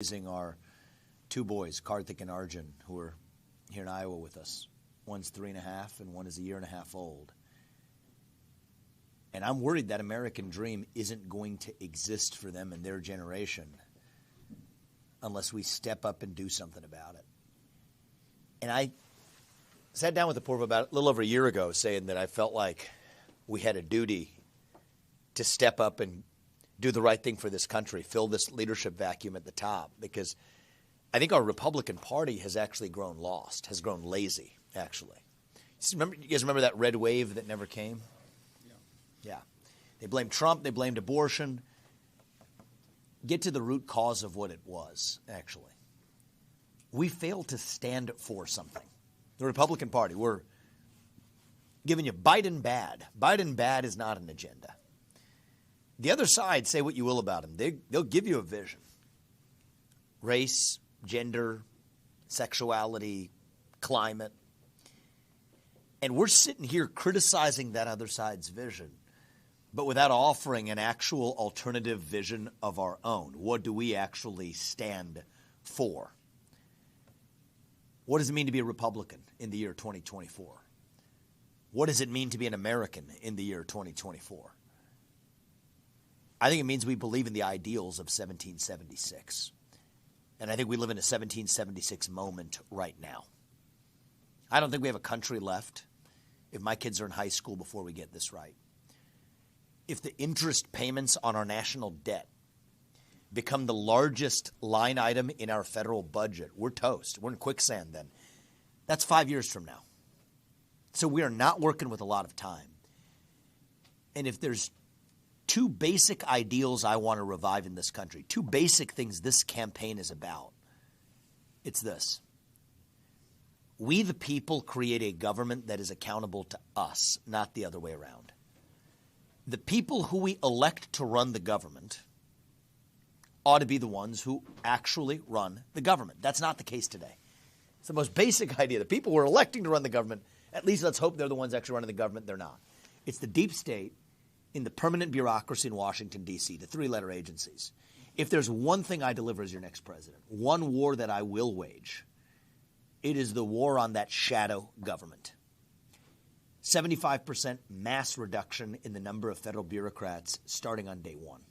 raising our two boys, Karthik and Arjun, who are here in Iowa with us. One's 3.5 and one is 1.5 years old. And I'm worried that American dream isn't going to exist for them and their generation unless we step up and do something about it. And I sat down with the Purva about a little over a year ago saying that I felt like we had a duty to step up and do the right thing for this country, fill this leadership vacuum at the top, because I think our Republican Party has actually grown lost, has grown lazy, actually. You guys remember that red wave that never came? Yeah. They blamed Trump. They blamed abortion. Get to the root cause of what it was, actually. We failed to stand for something. The Republican Party, we're giving you Biden bad. Biden bad is not an agenda. The other side, say what you will about them, they'll give you a vision. Race, gender, sexuality, climate. And we're sitting here criticizing that other side's vision, but without offering an actual alternative vision of our own. What do we actually stand for? What does it mean to be a Republican in the year 2024? What does it mean to be an American in the year 2024? I think it means we believe in the ideals of 1776. And I think we live in a 1776 moment right now. I don't think we have a country left if my kids are in high school before we get this right. If the interest payments on our national debt become the largest line item in our federal budget, we're toast. We're in quicksand then. That's 5 years from now. So we are not working with a lot of time. And if there's two basic ideals I want to revive in this country, two basic things this campaign is about, it's this. We, the people, create a government that is accountable to us, not the other way around. The people who we elect to run the government ought to be the ones who actually run the government. That's not the case today. It's the most basic idea. The people we're electing to run the government, at least let's hope they're the ones actually running the government. They're not. It's the deep state in the permanent bureaucracy in Washington, D.C., the three-letter agencies. If there's one thing I deliver as your next president, one war that I will wage, it is the war on that shadow government. 75% mass reduction in the number of federal bureaucrats starting on day one.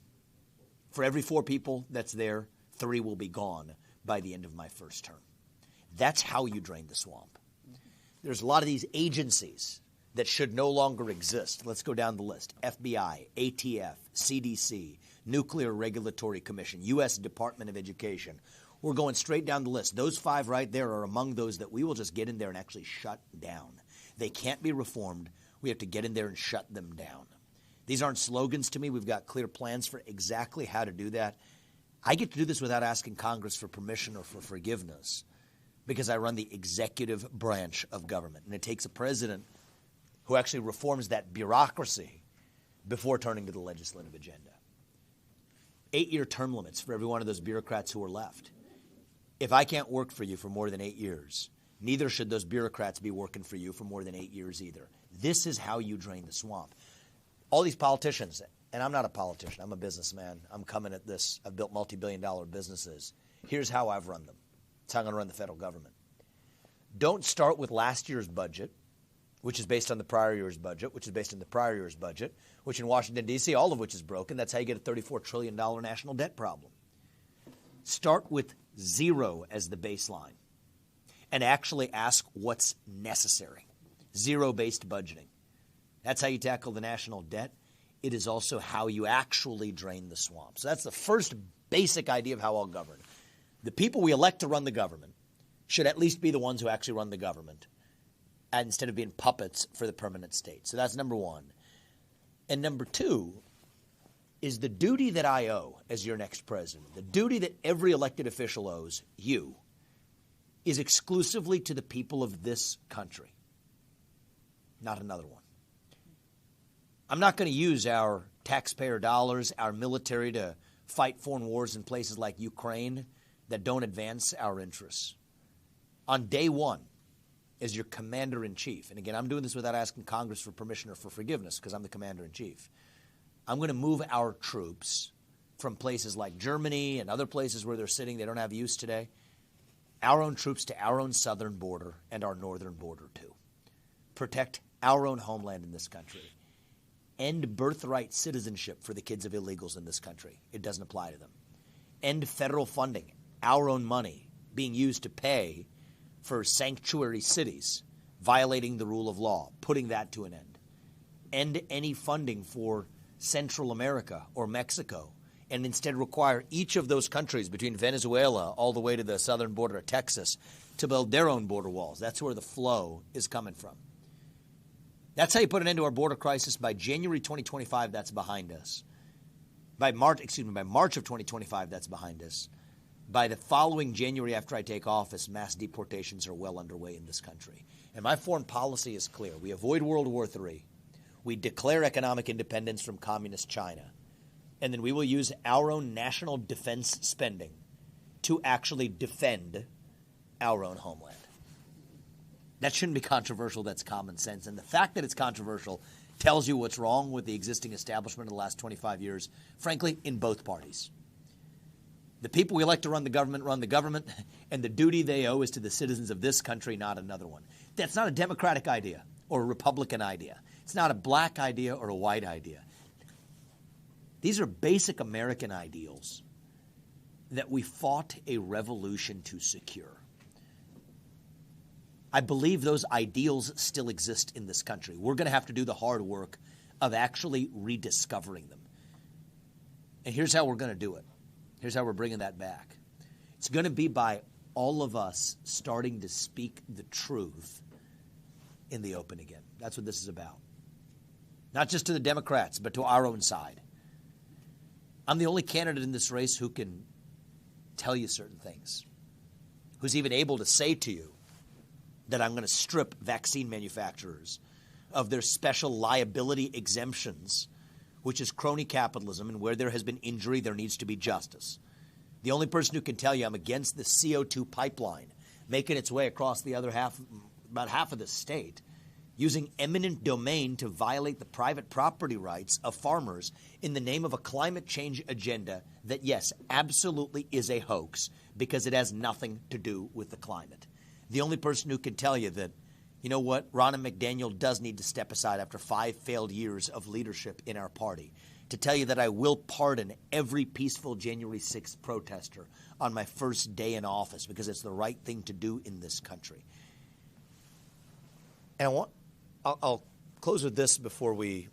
For every 4 people that's there, 3 will be gone by the end of my first term. That's how you drain the swamp. There's a lot of these agencies that should no longer exist. Let's go down the list. FBI, ATF, CDC, Nuclear Regulatory Commission, U.S. Department of Education. We're going straight down the list. Those 5 right there are among those that we will just get in there and actually shut down. They can't be reformed. We have to get in there and shut them down. These aren't slogans to me. We've got clear plans for exactly how to do that. I get to do this without asking Congress for permission or for forgiveness because I run the executive branch of government. And it takes a president who actually reforms that bureaucracy before turning to the legislative agenda. 8-year term limits for every one of those bureaucrats who are left. If I can't work for you for more than 8 years, neither should those bureaucrats be working for you for more than 8 years either. This is how you drain the swamp. All these politicians, and I'm not a politician, I'm a businessman. I'm coming at this. I've built multi-billion-dollar businesses. Here's how I've run them. It's how I'm going to run the federal government. Don't start with last year's budget, which is based on the prior year's budget, which is based on the prior year's budget, which in Washington, D.C., all of which is broken. That's how you get a $34 trillion national debt problem. Start with 0 as the baseline and actually ask what's necessary. 0-based budgeting. That's how you tackle the national debt. It is also how you actually drain the swamp. So that's the first basic idea of how I'll govern. The people we elect to run the government should at least be the ones who actually run the government instead of being puppets for the permanent state. So that's number 1. And number 2 is the duty that I owe as your next president, the duty that every elected official owes you, is exclusively to the people of this country, not another one. I'm not going to use our taxpayer dollars, our military to fight foreign wars in places like Ukraine that don't advance our interests. On day one, as your commander-in-chief, and again, I'm doing this without asking Congress for permission or for forgiveness because I'm the commander-in-chief, I'm going to move our troops from places like Germany and other places where they're sitting, they don't have use today. Our own troops to our own southern border and our northern border too. Protect our own homeland in this country. End birthright citizenship for the kids of illegals in this country. It doesn't apply to them. End federal funding, our own money being used to pay for sanctuary cities, violating the rule of law, putting that to an end. End any funding for Central America or Mexico, and instead require each of those countries between Venezuela all the way to the southern border of Texas to build their own border walls. That's where the flow is coming from. That's how you put an end to our border crisis. By January 2025, that's behind us. By March of 2025, that's behind us. By the following January after I take office, mass deportations are well underway in this country. And my foreign policy is clear. We avoid World War III. We declare economic independence from communist China. And then we will use our own national defense spending to actually defend our own homeland. That shouldn't be controversial. That's common sense. And the fact that it's controversial tells you what's wrong with the existing establishment of the last 25 years, frankly, in both parties. The people we elect to run the government, and the duty they owe is to the citizens of this country, not another one. That's not a Democratic idea or a Republican idea. It's not a black idea or a white idea. These are basic American ideals that we fought a revolution to secure. I believe those ideals still exist in this country. We're going to have to do the hard work of actually rediscovering them. And here's how we're going to do it. Here's how we're bringing that back. It's going to be by all of us starting to speak the truth in the open again. That's what this is about. Not just to the Democrats, but to our own side. I'm the only candidate in this race who can tell you certain things, who's even able to say to you that I'm going to strip vaccine manufacturers of their special liability exemptions, which is crony capitalism, and where there has been injury, there needs to be justice. The only person who can tell you I'm against the CO2 pipeline making its way across the other half, about half of the state, using eminent domain to violate the private property rights of farmers in the name of a climate change agenda that, yes, absolutely is a hoax because it has nothing to do with the climate. The only person who can tell you that, you know what, Ronna McDaniel does need to step aside after 5 failed years of leadership in our party, to tell you that I will pardon every peaceful January 6th protester on my first day in office because it's the right thing to do in this country. And I'll close with this before we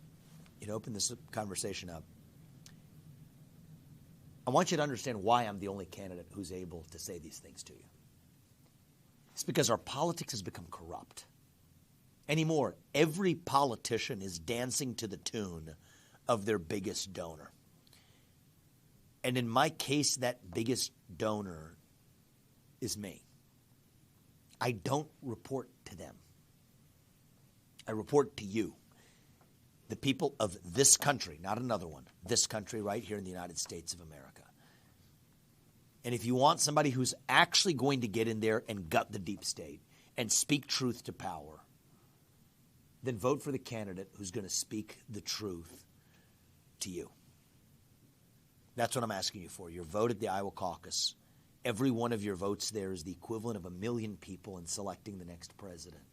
open this conversation up. I want you to understand why I'm the only candidate who's able to say these things to you. It's because our politics has become corrupt. Anymore, every politician is dancing to the tune of their biggest donor. And in my case, that biggest donor is me. I don't report to them. I report to you, the people of this country, not another one, this country right here in the United States of America. And if you want somebody who's actually going to get in there and gut the deep state and speak truth to power, then vote for the candidate who's going to speak the truth to you. That's what I'm asking you for. Your vote at the Iowa caucus, every one of your votes there is the equivalent of 1 million people in selecting the next president.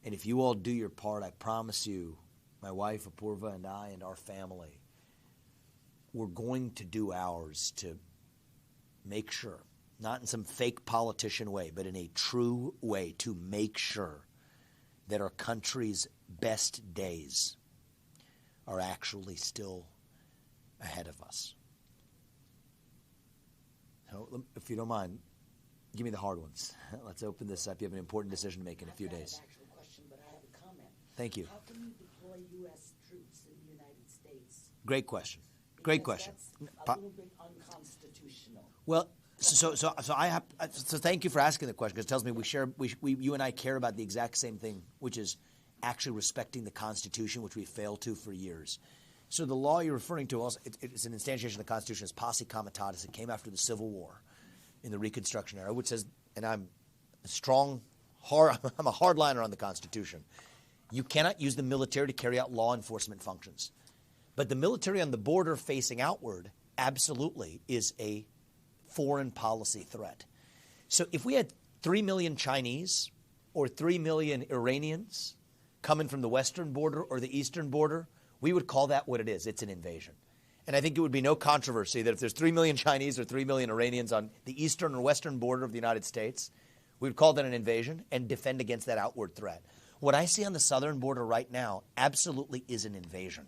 And if you all do your part, I promise you, my wife Apurva and I and our family, we're going to do ours to make sure, not in some fake politician way, but in a true way, to make sure that our country's best days are actually still ahead of us. So, if you don't mind, give me the hard ones. Let's open this up. You have an important decision to make in a few days. But I have a comment. Thank you. How can you deploy U.S. troops in the United States? Great question. Great question. That's a little bit unconstitutional. Well, so thank you for asking the question, because it tells me you and I care about the exact same thing, which is actually respecting the Constitution, which we failed to for years. So the law you're referring to, also, it's an instantiation of the Constitution, it's posse comitatus. It came after the Civil War in the Reconstruction era, which says, and I'm a hardliner on the Constitution, you cannot use the military to carry out law enforcement functions. But the military on the border facing outward absolutely is a foreign policy threat. So if we had 3 million Chinese or 3 million Iranians coming from the western border or the eastern border, we would call that what it is. It's an invasion. And I think it would be no controversy that if there's 3 million Chinese or 3 million Iranians on the eastern or western border of the United States, we would call that an invasion and defend against that outward threat. What I see on the southern border right now absolutely is an invasion.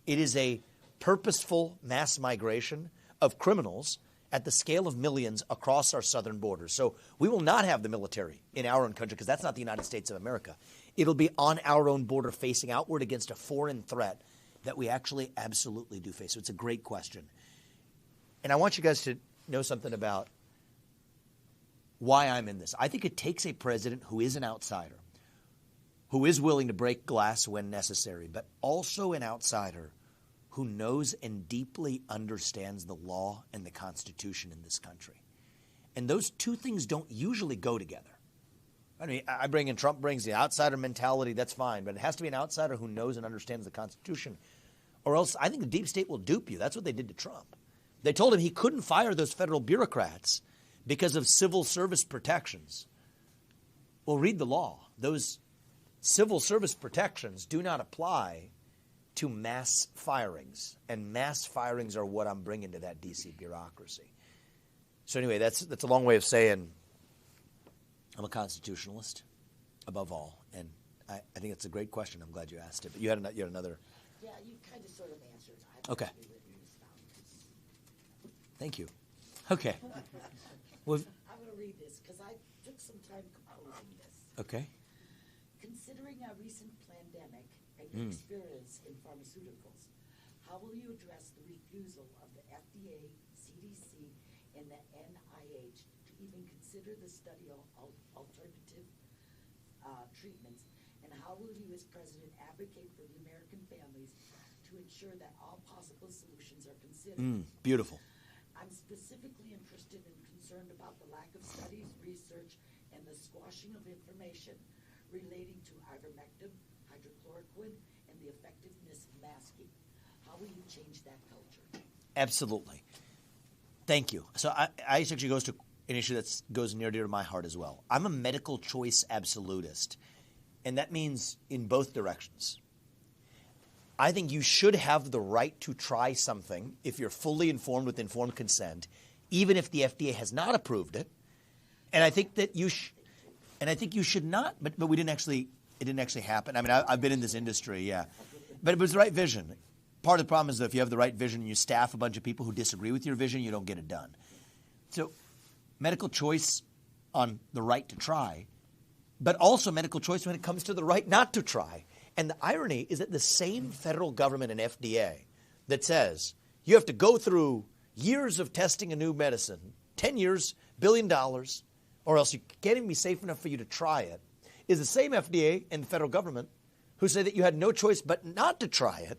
It is a purposeful mass migration of criminals at the scale of millions across our southern borders. So we will not have the military in our own country because that's not the United States of America. It'll be on our own border facing outward against a foreign threat that we actually absolutely do face. So it's a great question. And I want you guys to know something about why I'm in this. I think it takes a president who is an outsider, who is willing to break glass when necessary, but also an outsider who knows and deeply understands the law and the Constitution in this country. And those two things don't usually go together. I mean, I bring in Trump brings the outsider mentality, that's fine, but it has to be an outsider who knows and understands the Constitution, or else I think the deep state will dupe you. That's what they did to Trump. They told him he couldn't fire those federal bureaucrats because of civil service protections. Well, read the law. Those civil service protections do not apply to mass firings, and mass firings are what I'm bringing to that D.C. bureaucracy. So anyway, that's a long way of saying I'm a constitutionalist above all, and I think it's a great question. I'm glad you asked it. But you had another. Yeah, you kind of sort of answered. Okay. Thank you. Okay. Well, I'm going to read this because I took some time composing this. okay. Considering our recent pandemic and your experience in pharmaceuticals, how will you address the refusal of the FDA, CDC, and the NIH to even consider the study of alternative treatments? And how will you, as president, advocate for the American families to ensure that all possible solutions are considered? Beautiful. I'm specifically interested and concerned about the lack of studies, research, and the squashing of information relating to ivermectin, hydrochloroquine, and the effectiveness of masking. How will you change that culture? Absolutely. Thank you. So I actually goes to an issue that goes near dear to my heart as well. I'm a medical choice absolutist, and that means in both directions. I think you should have the right to try something if you're fully informed with informed consent, even if the FDA has not approved it. And I think that you should not. But it didn't actually happen. I mean, I've been in this industry, yeah. But it was the right vision. Part of the problem is that if you have the right vision and you staff a bunch of people who disagree with your vision, you don't get it done. So medical choice on the right to try, but also medical choice when it comes to the right not to try. And the irony is that the same federal government and FDA that says you have to go through years of testing a new medicine, 10 years, $1 billion, or else you can't even be safe enough for you to try it, is the same FDA and the federal government who say that you had no choice but not to try it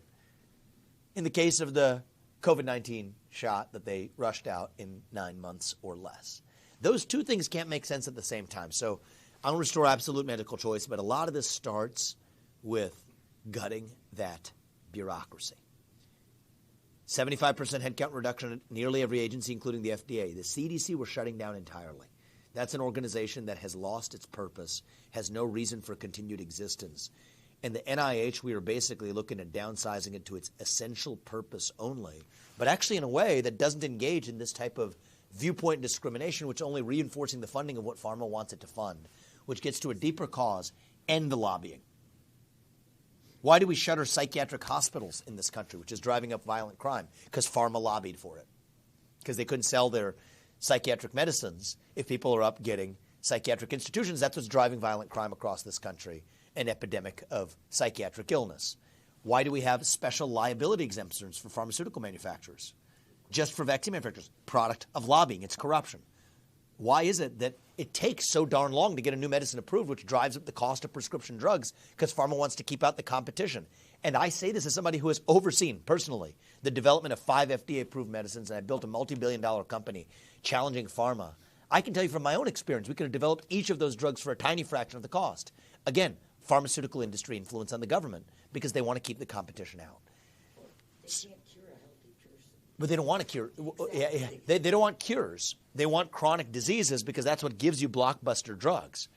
in the case of the COVID-19 shot that they rushed out in 9 months or less. Those two things can't make sense at the same time. So I'll restore absolute medical choice, but a lot of this starts with gutting that bureaucracy. 75% headcount reduction at nearly every agency, including the FDA. The CDC we're shutting down entirely. That's an organization that has lost its purpose, has no reason for continued existence. And the NIH, we are basically looking at downsizing it to its essential purpose only, but actually in a way that doesn't engage in this type of viewpoint discrimination, which only reinforcing the funding of what pharma wants it to fund, which gets to a deeper cause, end the lobbying. Why do we shutter psychiatric hospitals in this country, which is driving up violent crime? Because pharma lobbied for it. Because they couldn't sell their psychiatric medicines if people are up getting psychiatric institutions. That's what's driving violent crime across this country, an epidemic of psychiatric illness. Why do we have special liability exemptions for pharmaceutical manufacturers? Just for vaccine manufacturers. Product of lobbying. It's corruption. Why is it that it takes so darn long to get a new medicine approved, which drives up the cost of prescription drugs because pharma wants to keep out the competition? And I say this as somebody who has overseen personally the development of 5 FDA-approved medicines, and I built a multi-billion-dollar company challenging pharma. I can tell you from my own experience, we could have developed each of those drugs for a tiny fraction of the cost. Again, pharmaceutical industry influence on the government because they want to keep the competition out. They can't cure a healthy person. But they don't want a cure. Exactly. They don't want cures. They want chronic diseases because that's what gives you blockbuster drugs.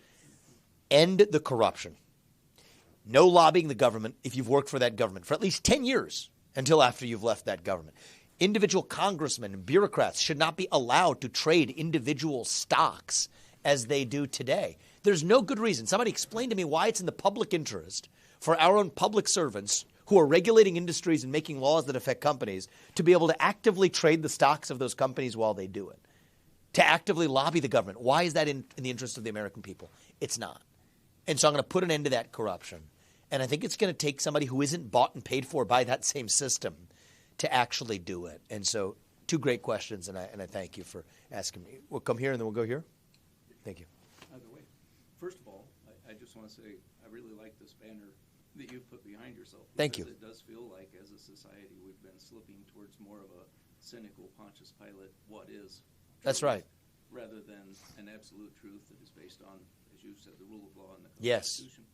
End the corruption. No lobbying the government if you've worked for that government for at least 10 years until after you've left that government. Individual congressmen and bureaucrats should not be allowed to trade individual stocks as they do today. There's no good reason. Somebody explain to me why it's in the public interest for our own public servants who are regulating industries and making laws that affect companies to be able to actively trade the stocks of those companies while they do it, to actively lobby the government. Why is that in the interest of the American people? It's not. And so I'm going to put an end to that corruption. And I think it's going to take somebody who isn't bought and paid for by that same system to actually do it. And so 2 great questions, and I thank you for asking me. We'll come here and then we'll go here. Thank you. Either way. First of all, I just want to say I really like this banner that you've put behind yourself. Thank you. It does feel like as a society we've been slipping towards more of a cynical Pontius Pilate, what is truth, That's right. rather than an absolute truth that is based on, as you said, the rule of law and the Yes. Constitution.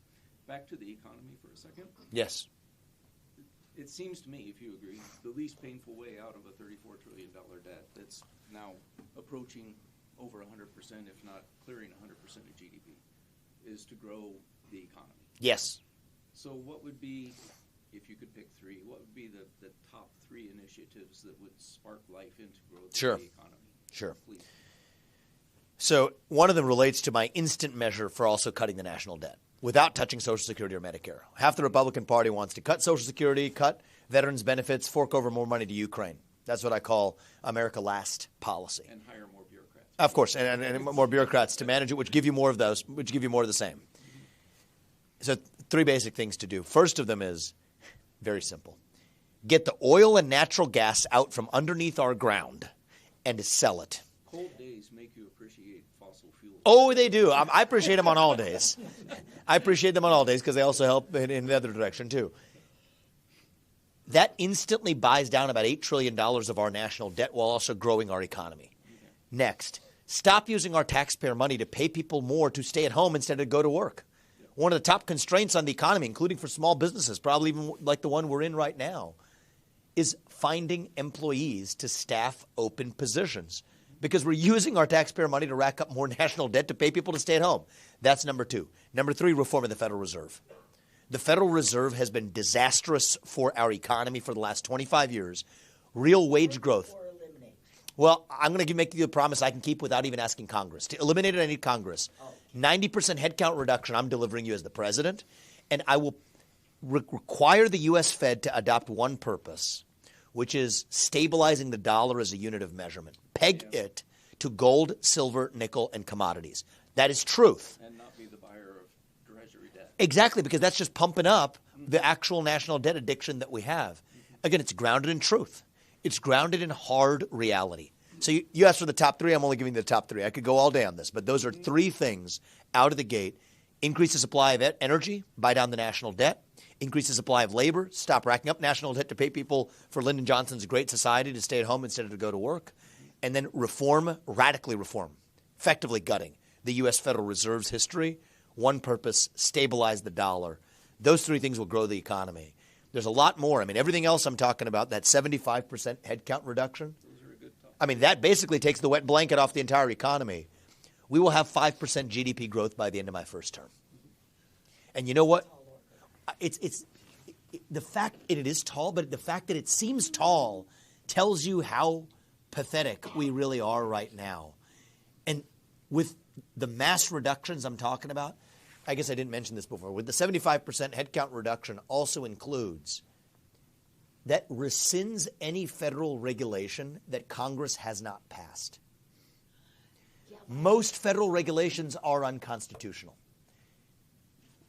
Back to the economy for a second. Yes. It seems to me, if you agree, the least painful way out of a $34 trillion debt that's now approaching over 100%, if not clearing 100% of GDP, is to grow the economy. Yes. So what would be, if you could pick 3, what would be the top 3 initiatives that would spark life into growth Sure. of the economy? Sure. Please. So one of them relates to my instant measure for also cutting the national debt without touching Social Security or Medicare. Half the Republican Party wants to cut Social Security, cut veterans' benefits, fork over more money to Ukraine. That's what I call America Last policy. And hire more bureaucrats. Of course, and more bureaucrats to manage it, which give you more of those, which give you more of the same. So 3 basic things to do. First of them is very simple. Get the oil and natural gas out from underneath our ground and sell it. Cold days make you appreciate fossil fuels. Oh, they do. I appreciate them on all days. I appreciate them on all days because they also help in the other direction too. That instantly buys down about $8 trillion of our national debt while also growing our economy. Okay. Next, stop using our taxpayer money to pay people more to stay at home instead of go to work. One of the top constraints on the economy, including for small businesses, probably even like the one we're in right now, is finding employees to staff open positions because we're using our taxpayer money to rack up more national debt to pay people to stay at home. That's number 2. Number 3, reform of the Federal Reserve. The Federal Reserve has been disastrous for our economy for the last 25 years. Real wage growth. Or eliminate. Well, I'm going to make you a promise I can keep without even asking Congress. To eliminate it, I need Congress. 90% headcount reduction I'm delivering you as the president, and I will require the U.S. Fed to adopt one purpose, which is stabilizing the dollar as a unit of measurement. Peg it to gold, silver, nickel, and commodities. That is truth. And not be the buyer of treasury debt. Exactly, because that's just pumping up the actual national debt addiction that we have. Again, it's grounded in truth. It's grounded in hard reality. So you asked for the top 3. I'm only giving you the top 3. I could go all day on this, but those are 3 things out of the gate. Increase the supply of energy, buy down the national debt. Increase the supply of labor, stop racking up national debt to pay people for Lyndon Johnson's Great Society to stay at home instead of to go to work. And then reform, radically reform, effectively gutting the U.S. Federal Reserve's history. One purpose, stabilize the dollar. Those 3 things will grow the economy. There's a lot more. I mean, everything else I'm talking about, that 75% headcount reduction, I mean, that basically takes the wet blanket off the entire economy. We will have 5% GDP growth by the end of my first term. And you know what? It's the fact it is tall, but the fact that it seems tall tells you how pathetic we really are right now. And with the mass reductions I'm talking about, I guess I didn't mention this before, with the 75% headcount reduction also includes that rescinds any federal regulation that Congress has not passed. Most federal regulations are unconstitutional.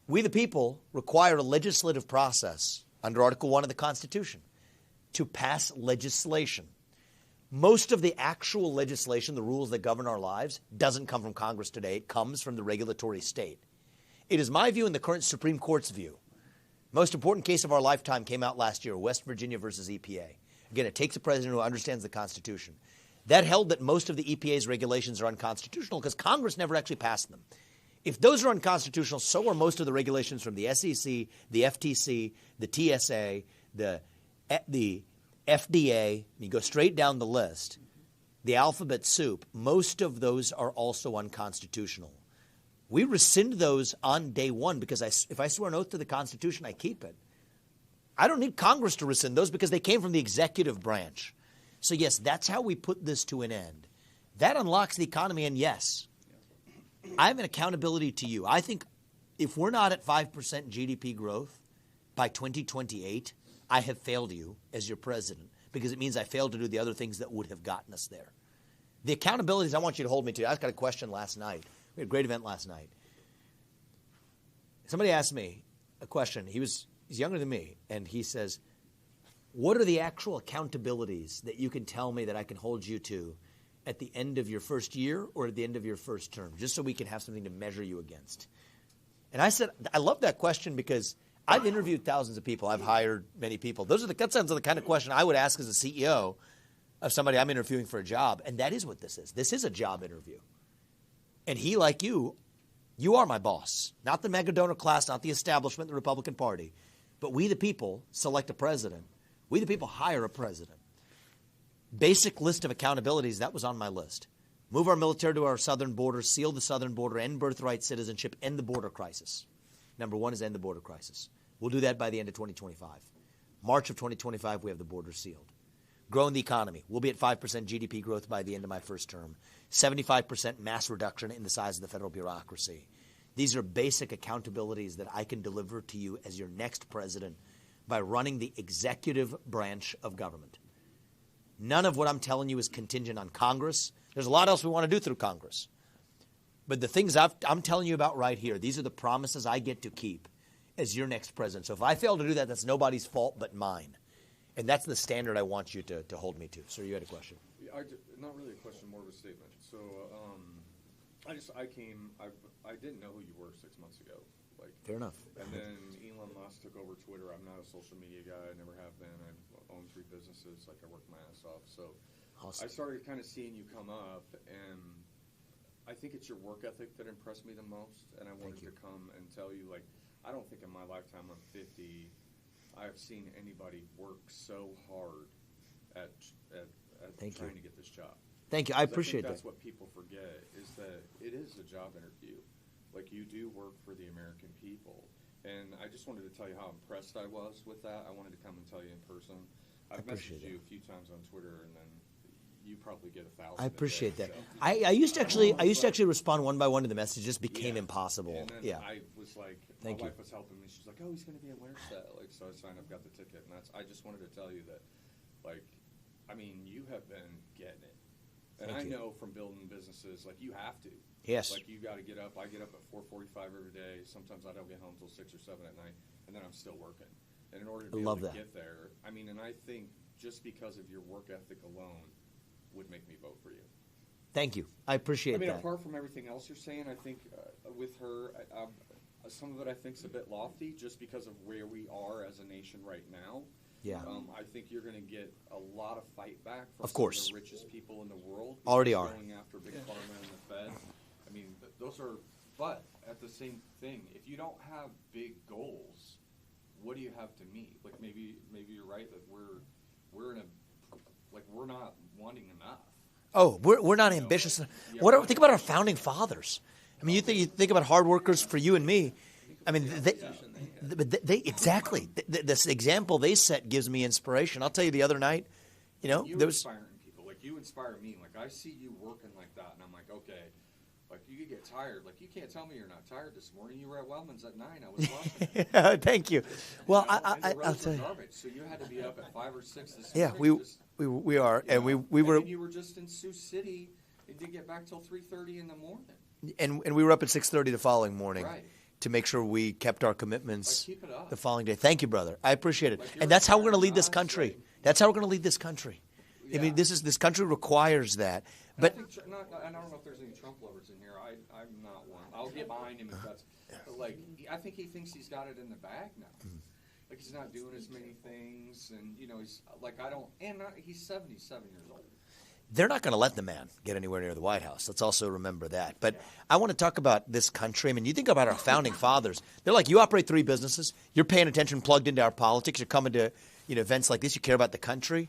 We, the people, require a legislative process under Article 1 of the Constitution to pass legislation. Most of the actual legislation, the rules that govern our lives, doesn't come from Congress today. It comes from the regulatory state. It is my view and the current Supreme Court's view. Most important case of our lifetime came out last year, West Virginia versus EPA. Again, it takes a president who understands the Constitution. That held that most of the EPA's regulations are unconstitutional because Congress never actually passed them. If those are unconstitutional, so are most of the regulations from the SEC, the FTC, the TSA, the FDA, you go straight down the list, the alphabet soup, most of those are also unconstitutional. We rescind those on day one because if I swear an oath to the Constitution, I keep it. I don't need Congress to rescind those because they came from the executive branch. So yes, that's how we put this to an end. That unlocks the economy, and yes, I have an accountability to you. I think if we're not at 5% GDP growth by 2028, I have failed you as your president because it means I failed to do the other things that would have gotten us there. The accountabilities I want you to hold me to. I got a question last night. We had a great event last night. Somebody asked me a question. He's younger than me, and he says, what are the actual accountabilities that you can tell me that I can hold you to at the end of your first year or at the end of your first term, just so we can have something to measure you against? And I said, I love that question because I've interviewed thousands of people. I've hired many people. That sounds like the kind of question I would ask as a CEO of somebody I'm interviewing for a job, and that is what this is. This is a job interview. And he, like you are my boss. Not the mega donor class, not the establishment, the Republican Party. But we, the people, select a president. We, the people, hire a president. Basic list of accountabilities, that was on my list. Move our military to our southern border, seal the southern border, end birthright citizenship, end the border crisis. Number one is end the border crisis. We'll do that by the end of 2025. March of 2025, we have the border sealed. Growing the economy. We'll be at 5% GDP growth by the end of my first term. 75% mass reduction in the size of the federal bureaucracy. These are basic accountabilities that I can deliver to you as your next president by running the executive branch of government. None of what I'm telling you is contingent on Congress. There's a lot else we want to do through Congress. But the things I'm telling you about right here, these are the promises I get to keep as your next president. So if I fail to do that, that's nobody's fault but mine. And that's the standard I want you to hold me to. Sir, you had a question. Not really a question, more of a statement. So I didn't know who you were 6 months ago. Fair enough. And then Elon Musk took over Twitter. I'm not a social media guy. I never have been. I own 3 businesses. I work my ass off. So awesome. I started kind of seeing you come up, and I think it's your work ethic that impressed me the most. And I wanted to come and tell you, I don't think in my lifetime, I'm 50, I've seen anybody work so hard at trying to get this job. Thank you. I appreciate that. That's what people forget is that it is a job interview. You do work for the American people. And I just wanted to tell you how impressed I was with that. I wanted to come and tell you in person. I've messaged you a few times on Twitter, and then you probably get 1,000. I appreciate that. So. I used to actually respond one by one to the message. It just became impossible. And then I was like, my Thank wife was helping me. She's like, oh, he's going to be at Winterset. So I signed up, got the ticket, and I just wanted to tell you that, you have been getting it. And I know from building businesses, you have to. Yes. You got to get up. I get up at 4:45 every day. Sometimes I don't get home till 6 or 7 at night, and then I'm still working. And in order to be able to get there, and I think just because of your work ethic alone would make me vote for you. Thank you. I appreciate that. Apart from everything else you're saying, I think with her, some of it I think is a bit lofty just because of where we are as a nation right now. Yeah. I think you're going to get a lot of fight back from of course. Some of the richest people in the world. Already are. Going after Big Pharma and the Fed. Those are, but at the same thing, if you don't have big goals, what do you have to meet? Maybe you're right that we're in a, we're not wanting enough. Oh, we're not ambitious. Think about our founding fathers. You think about hard workers for you and me. They exactly. This example they set gives me inspiration. I'll tell you, the other night, you inspiring people. You inspire me. I see you working like that, and I'm like, okay. You could get tired. You can't tell me you're not tired this morning. You were at Wellman's at 9. I was watching. Thank you. Well, I'll tell you. Garbage, so you had to be up at 5 or 6 this morning. Yeah, we are, and we were. And you were just in Sioux City and didn't get back till 3:30 in the morning. And we were up at 6:30 the following morning. Right. To make sure we kept our commitments keep it up. The following day. Thank you, brother. I appreciate it. And that's how we're going to lead this country. That's how we're going to lead this country. Yeah. This country requires that. But I don't know if there's any Trump lovers in here. I'm not one. I'll get behind him if that's. But I think he thinks he's got it in the bag now. Mm-hmm. He's not doing as many things, and he's he's 77 years old. They're not going to let the man get anywhere near the White House. Let's also remember that. But I want to talk about this country. You think about our founding fathers. They're like, you operate 3 businesses. You're paying attention, plugged into our politics. You're coming to events like this. You care about the country.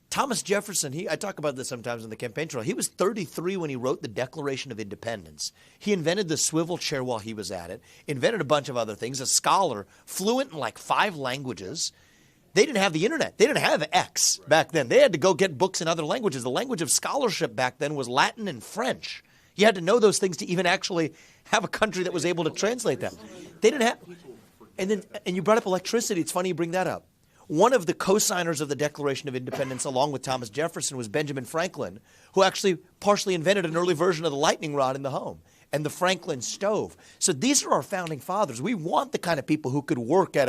Thomas Jefferson, I talk about this sometimes in the campaign trail. He was 33 when he wrote the Declaration of Independence. He invented the swivel chair while he was at it, invented a bunch of other things, a scholar, fluent in like 5 languages. They didn't have the internet. They didn't have X back then. They had to go get books in other languages. The language of scholarship back then was Latin and French. You had to know those things to even actually have a country that was able to translate them. They didn't have – and you brought up electricity. It's funny you bring that up. One of the co-signers of the Declaration of Independence, along with Thomas Jefferson, was Benjamin Franklin, who actually partially invented an early version of the lightning rod in the home and the Franklin stove. So these are our founding fathers. We want the kind of people who could work at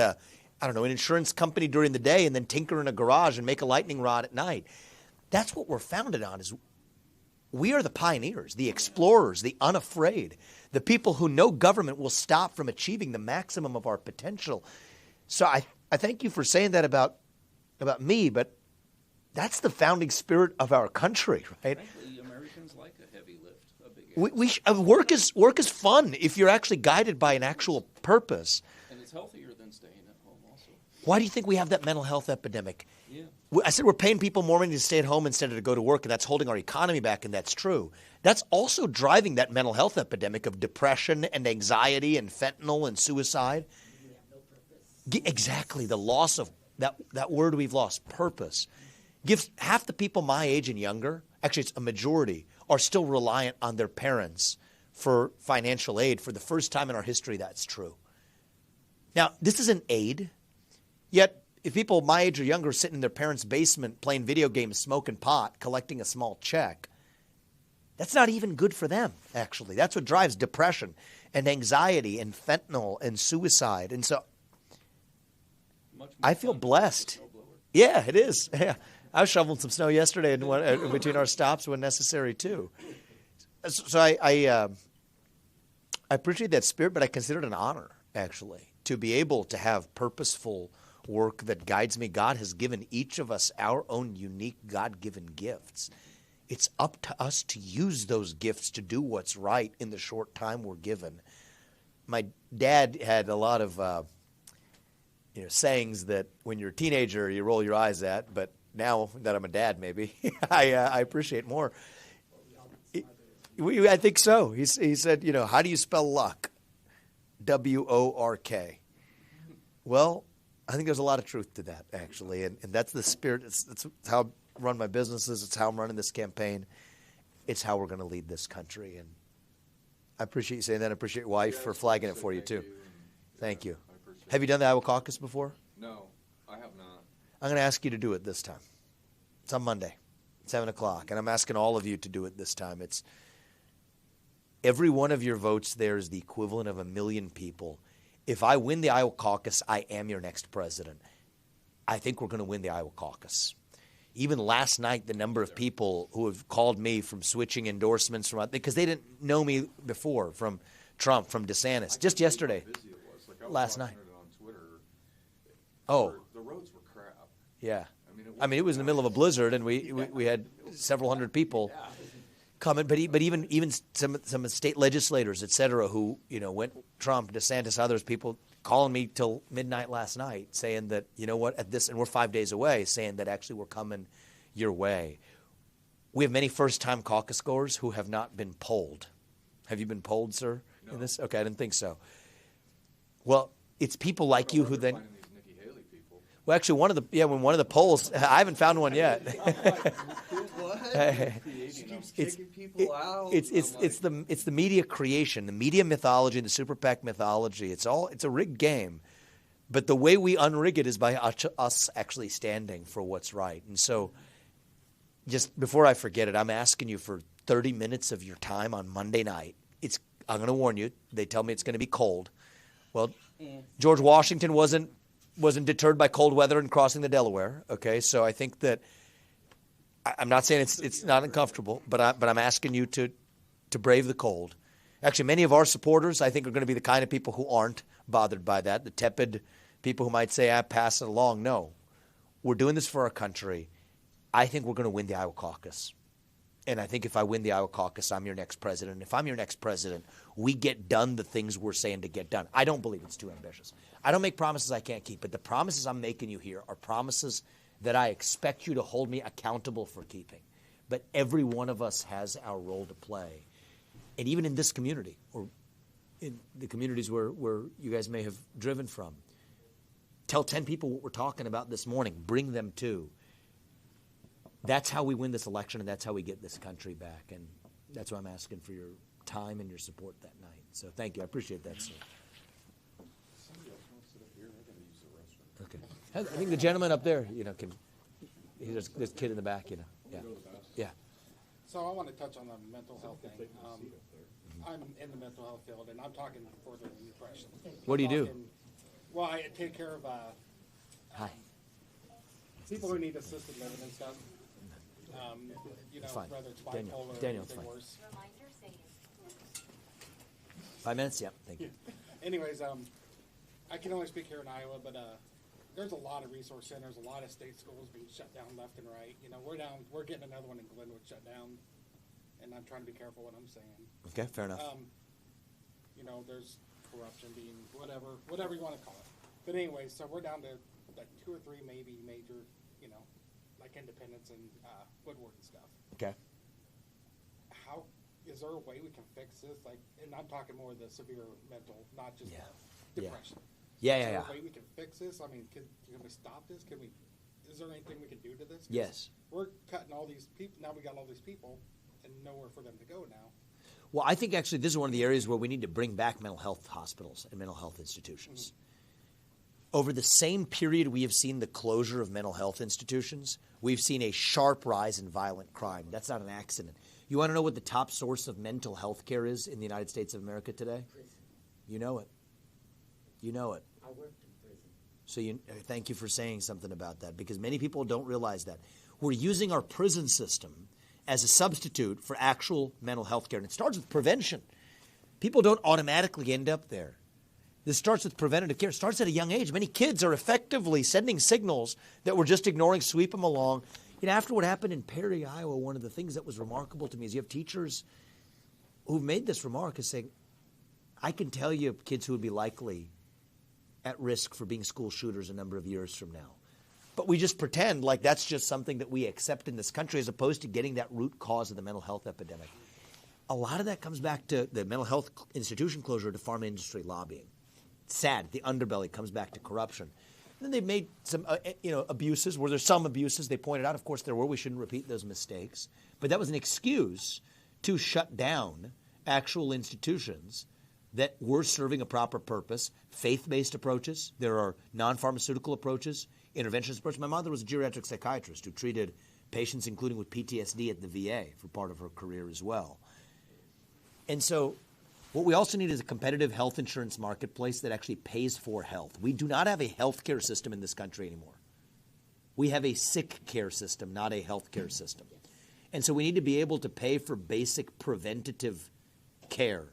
an insurance company during the day and then tinker in a garage and make a lightning rod at night. That's what we're founded on. Is we are the pioneers, the explorers, the unafraid, the people who no government will stop from achieving the maximum of our potential. So I thank you for saying that about me, but that's the founding spirit of our country, right? Frankly, Americans like a heavy lift, a big work is fun if you're actually guided by an actual purpose. and it's healthier than staying at home also. Why do you think we have that mental health epidemic? Yeah. I said we're paying people more money to stay at home instead of to go to work, and that's holding our economy back, and that's true. That's also driving that mental health epidemic of depression and anxiety and fentanyl and suicide. Exactly, the loss of that word we've lost, purpose. Gives half the people my age and younger, actually it's a majority, are still reliant on their parents for financial aid. For the first time in our history, that's true. Now, this is an aid, yet if people my age or younger sit in their parents' basement playing video games, smoking pot, collecting a small check, that's not even good for them, actually. That's what drives depression and anxiety and fentanyl and suicide. And so I feel blessed. Yeah, it is. Yeah. I was shoveling some snow yesterday in between our stops when necessary too. So I appreciate that spirit, but I consider it an honor, actually, to be able to have purposeful work that guides me. God has given each of us our own unique God-given gifts. It's up to us to use those gifts to do what's right in the short time we're given. My dad had a lot of sayings that when you're a teenager you roll your eyes at, but now that I'm a dad, maybe I appreciate more. I think so. He said, how do you spell luck? W-O-R-K. Well, I think there's a lot of truth to that, actually, and that's the spirit. It's how I run my businesses. It's how I'm running this campaign. It's how we're going to lead this country, and I appreciate you saying that. I appreciate your wife for flagging it for you, too. Thank you. Have you done the Iowa caucus before? No, I have not. I'm going to ask you to do it this time. It's on Monday, 7 o'clock, and I'm asking all of you to do it this time. It's every one of your votes there is the equivalent of 1 million people. If I win the Iowa caucus, I am your next president. I think we're going to win the Iowa caucus. Even last night, the number of people who have called me from switching endorsements from because they didn't know me before, from Trump, from DeSantis, just yesterday, last night. Oh, the roads were crap. Yeah, it was in the middle of a blizzard, and we had several hundred people coming. But even some state legislators, et cetera, who went Trump, DeSantis, others, people calling me till midnight last night, saying that what at this, and we're 5 days away, saying that actually we're coming your way. We have many first-time caucus goers who have not been polled. Have you been polled, sir? No. In this? Okay, I didn't think so. Well, it's people like you who then. Well, actually, one of the polls, I haven't found one yet. It's the media creation, the media mythology, the super PAC mythology. It's a rigged game, but the way we unrig it is by us actually standing for what's right. And so, just before I forget it, I'm asking you for 30 minutes of your time on Monday night. I'm going to warn you. They tell me it's going to be cold. Well, George Washington wasn't deterred by cold weather and crossing the Delaware. Okay, so I think that I'm not saying it's not uncomfortable, but I'm asking you to brave the cold. Actually, many of our supporters, I think, are going to be the kind of people who aren't bothered by that. The tepid people who might say, "I pass it along." No, we're doing this for our country. I think we're going to win the Iowa caucus, And I think if I win the Iowa caucus, I'm your next president. If I'm your next president, we get done the things we're saying to get done. I don't believe it's too ambitious. I don't make promises I can't keep, but the promises I'm making you here are promises that I expect you to hold me accountable for keeping. But every one of us has our role to play. And even in this community, or in the communities where you guys may have driven from, tell 10 people what we're talking about this morning. Bring them too. That's how we win this election, and that's how we get this country back. And that's why I'm asking for your time and your support that night. So thank you. I appreciate that, sir. Somebody else wants to sit up here. I gotta use the restroom. Okay. I think the gentleman up there, can. There's this kid in the back, Yeah. Yeah. So I want to touch on the mental health thing. I'm in the mental health field, and I'm talking for the depression. What do you do? Well, I take care of Hi. people who need assisted living and stuff. Fine. Whether it's Daniel, bipolar or Daniel, it's anything fine. worse. 5 minutes? Yeah, thank you. Anyways, I can only speak here in Iowa, but there's a lot of resource centers, a lot of state schools being shut down left and right. We're getting another one in Glenwood shut down, and I'm trying to be careful what I'm saying. Okay, fair enough. There's corruption being whatever you want to call it. But anyway, so we're down to like 2 or 3 maybe major, like Independence and Woodward and stuff. Okay. How is there a way we can fix this? And I'm talking more of the severe mental, not just depression. Yeah. Is there a way we can fix this? I mean, can we stop this? Is there anything we can do to this? 'Cause Yes. we're cutting all these people. Now we got all these people and nowhere for them to go now. Well, I think actually this is one of the areas where we need to bring back mental health hospitals and mental health institutions. Mm-hmm. Over the same period we have seen the closure of mental health institutions, we've seen a sharp rise in violent crime. That's not an accident. You want to know what the top source of mental health care is in the United States of America today? Prison. You know it. You know it. I worked in prison. So thank you for saying something about that, because many people don't realize that. We're using our prison system as a substitute for actual mental health care. And it starts with prevention. People don't automatically end up there. This starts with preventative care. It starts at a young age. Many kids are effectively sending signals that we're just ignoring, sweep them along. After what happened in Perry, Iowa, one of the things that was remarkable to me is you have teachers who've made this remark is saying, I can tell you kids who would be likely at risk for being school shooters a number of years from now. But we just pretend like that's just something that we accept in this country as opposed to getting that root cause of the mental health epidemic. A lot of that comes back to the mental health institution closure to farm industry lobbying. It's sad. The underbelly comes back to corruption. And then they've made some abuses. Where there's some abuses they pointed out. Of course, there were. We shouldn't repeat those mistakes. But that was an excuse to shut down actual institutions that were serving a proper purpose, faith-based approaches. There are non-pharmaceutical approaches, interventionist approaches. My mother was a geriatric psychiatrist who treated patients, including with PTSD, at the VA for part of her career as well. And so what we also need is a competitive health insurance marketplace that actually pays for health. We do not have a health care system in this country anymore. We have a sick care system, not a health care system. And so we need to be able to pay for basic preventative care.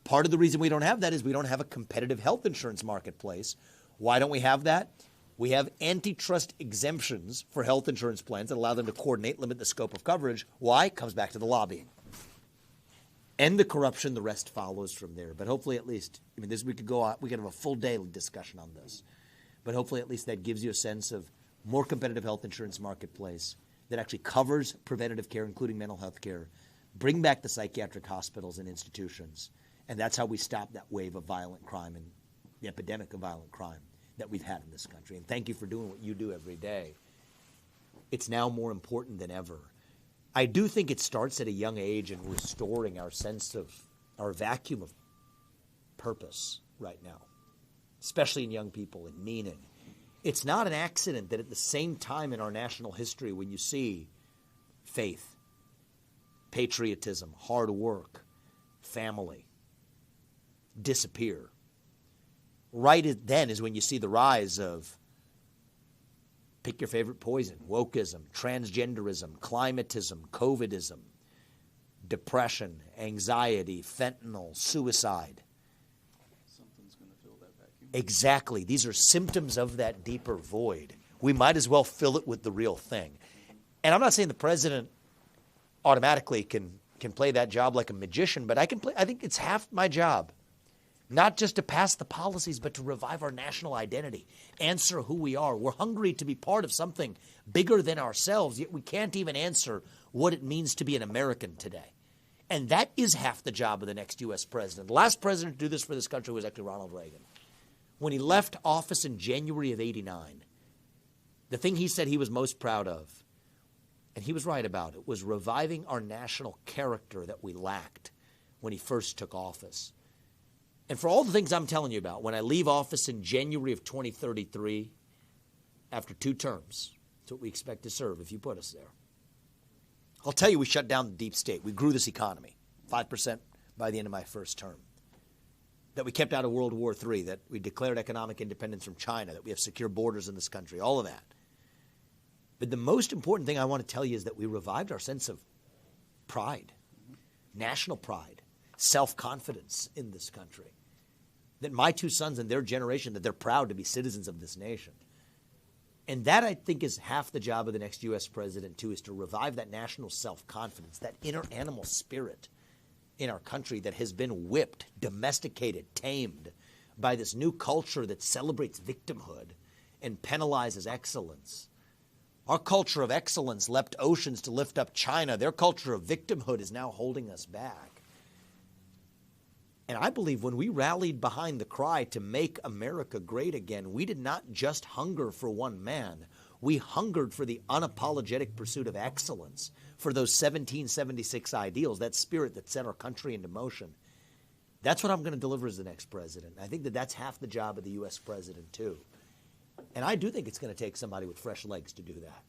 Part of the reason we don't have that is we don't have a competitive health insurance marketplace. Why don't we have that? We have antitrust exemptions for health insurance plans that allow them to coordinate, limit the scope of coverage. Why? Comes back to the lobbying. And the corruption, the rest follows from there. But hopefully at least, we could go out, we could have a full day discussion on this. But hopefully at least that gives you a sense of more competitive health insurance marketplace that actually covers preventative care, including mental health care. Bring back the psychiatric hospitals and institutions. And that's how we stop that wave of violent crime and the epidemic of violent crime that we've had in this country. And thank you for doing what you do every day. It's now more important than ever. I do think it starts at a young age in restoring our sense of our vacuum of purpose right now, especially in young people, and meaning. It's not an accident that at the same time in our national history when you see faith, patriotism, hard work, family disappear, right then is when you see the rise of pick your favorite poison, wokeism, transgenderism, climatism, COVIDism, depression, anxiety, fentanyl, suicide. Something's going to fill that vacuum. Exactly. These are symptoms of that deeper void. We might as well fill it with the real thing. And I'm not saying the president automatically can play that job like a magician, but I think it's half my job. Not just to pass the policies, but to revive our national identity, answer who we are. We're hungry to be part of something bigger than ourselves, yet we can't even answer what it means to be an American today. And that is half the job of the next U.S. president. The last president to do this for this country was actually Ronald Reagan. When he left office in January of '89, the thing he said he was most proud of, and he was right about it, was reviving our national character that we lacked when he first took office. And for all the things I'm telling you about, when I leave office in January of 2033, after 2 terms, that's what we expect to serve if you put us there. I'll tell you, we shut down the deep state. We grew this economy, 5% by the end of my first term. That we kept out of World War III, that we declared economic independence from China, that we have secure borders in this country, all of that. But the most important thing I want to tell you is that we revived our sense of pride, national pride, self-confidence in this country. That my 2 sons and their generation, that they're proud to be citizens of this nation. And that, I think, is half the job of the next U.S. president, too, is to revive that national self-confidence, that inner animal spirit in our country that has been whipped, domesticated, tamed by this new culture that celebrates victimhood and penalizes excellence. Our culture of excellence leapt oceans to lift up China. Their culture of victimhood is now holding us back. And I believe when we rallied behind the cry to make America great again, we did not just hunger for one man. We hungered for the unapologetic pursuit of excellence, for those 1776 ideals, that spirit that set our country into motion. That's what I'm going to deliver as the next president. I think that that's half the job of the U.S. president, too. And I do think it's going to take somebody with fresh legs to do that.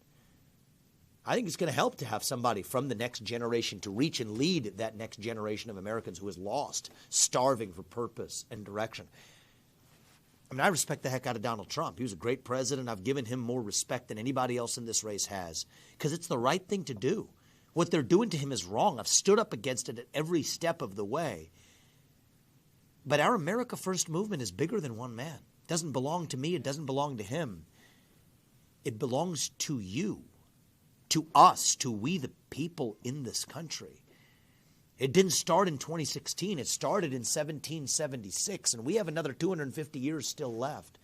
I think it's going to help to have somebody from the next generation to reach and lead that next generation of Americans who is lost, starving for purpose and direction. I mean, I respect the heck out of Donald Trump. He was a great president. I've given him more respect than anybody else in this race has because it's the right thing to do. What they're doing to him is wrong. I've stood up against it at every step of the way. But our America First movement is bigger than one man. It doesn't belong to me. It doesn't belong to him. It belongs to you. To us, to we the people in this country. It didn't start in 2016. It started in 1776, and we have another 250 years still left.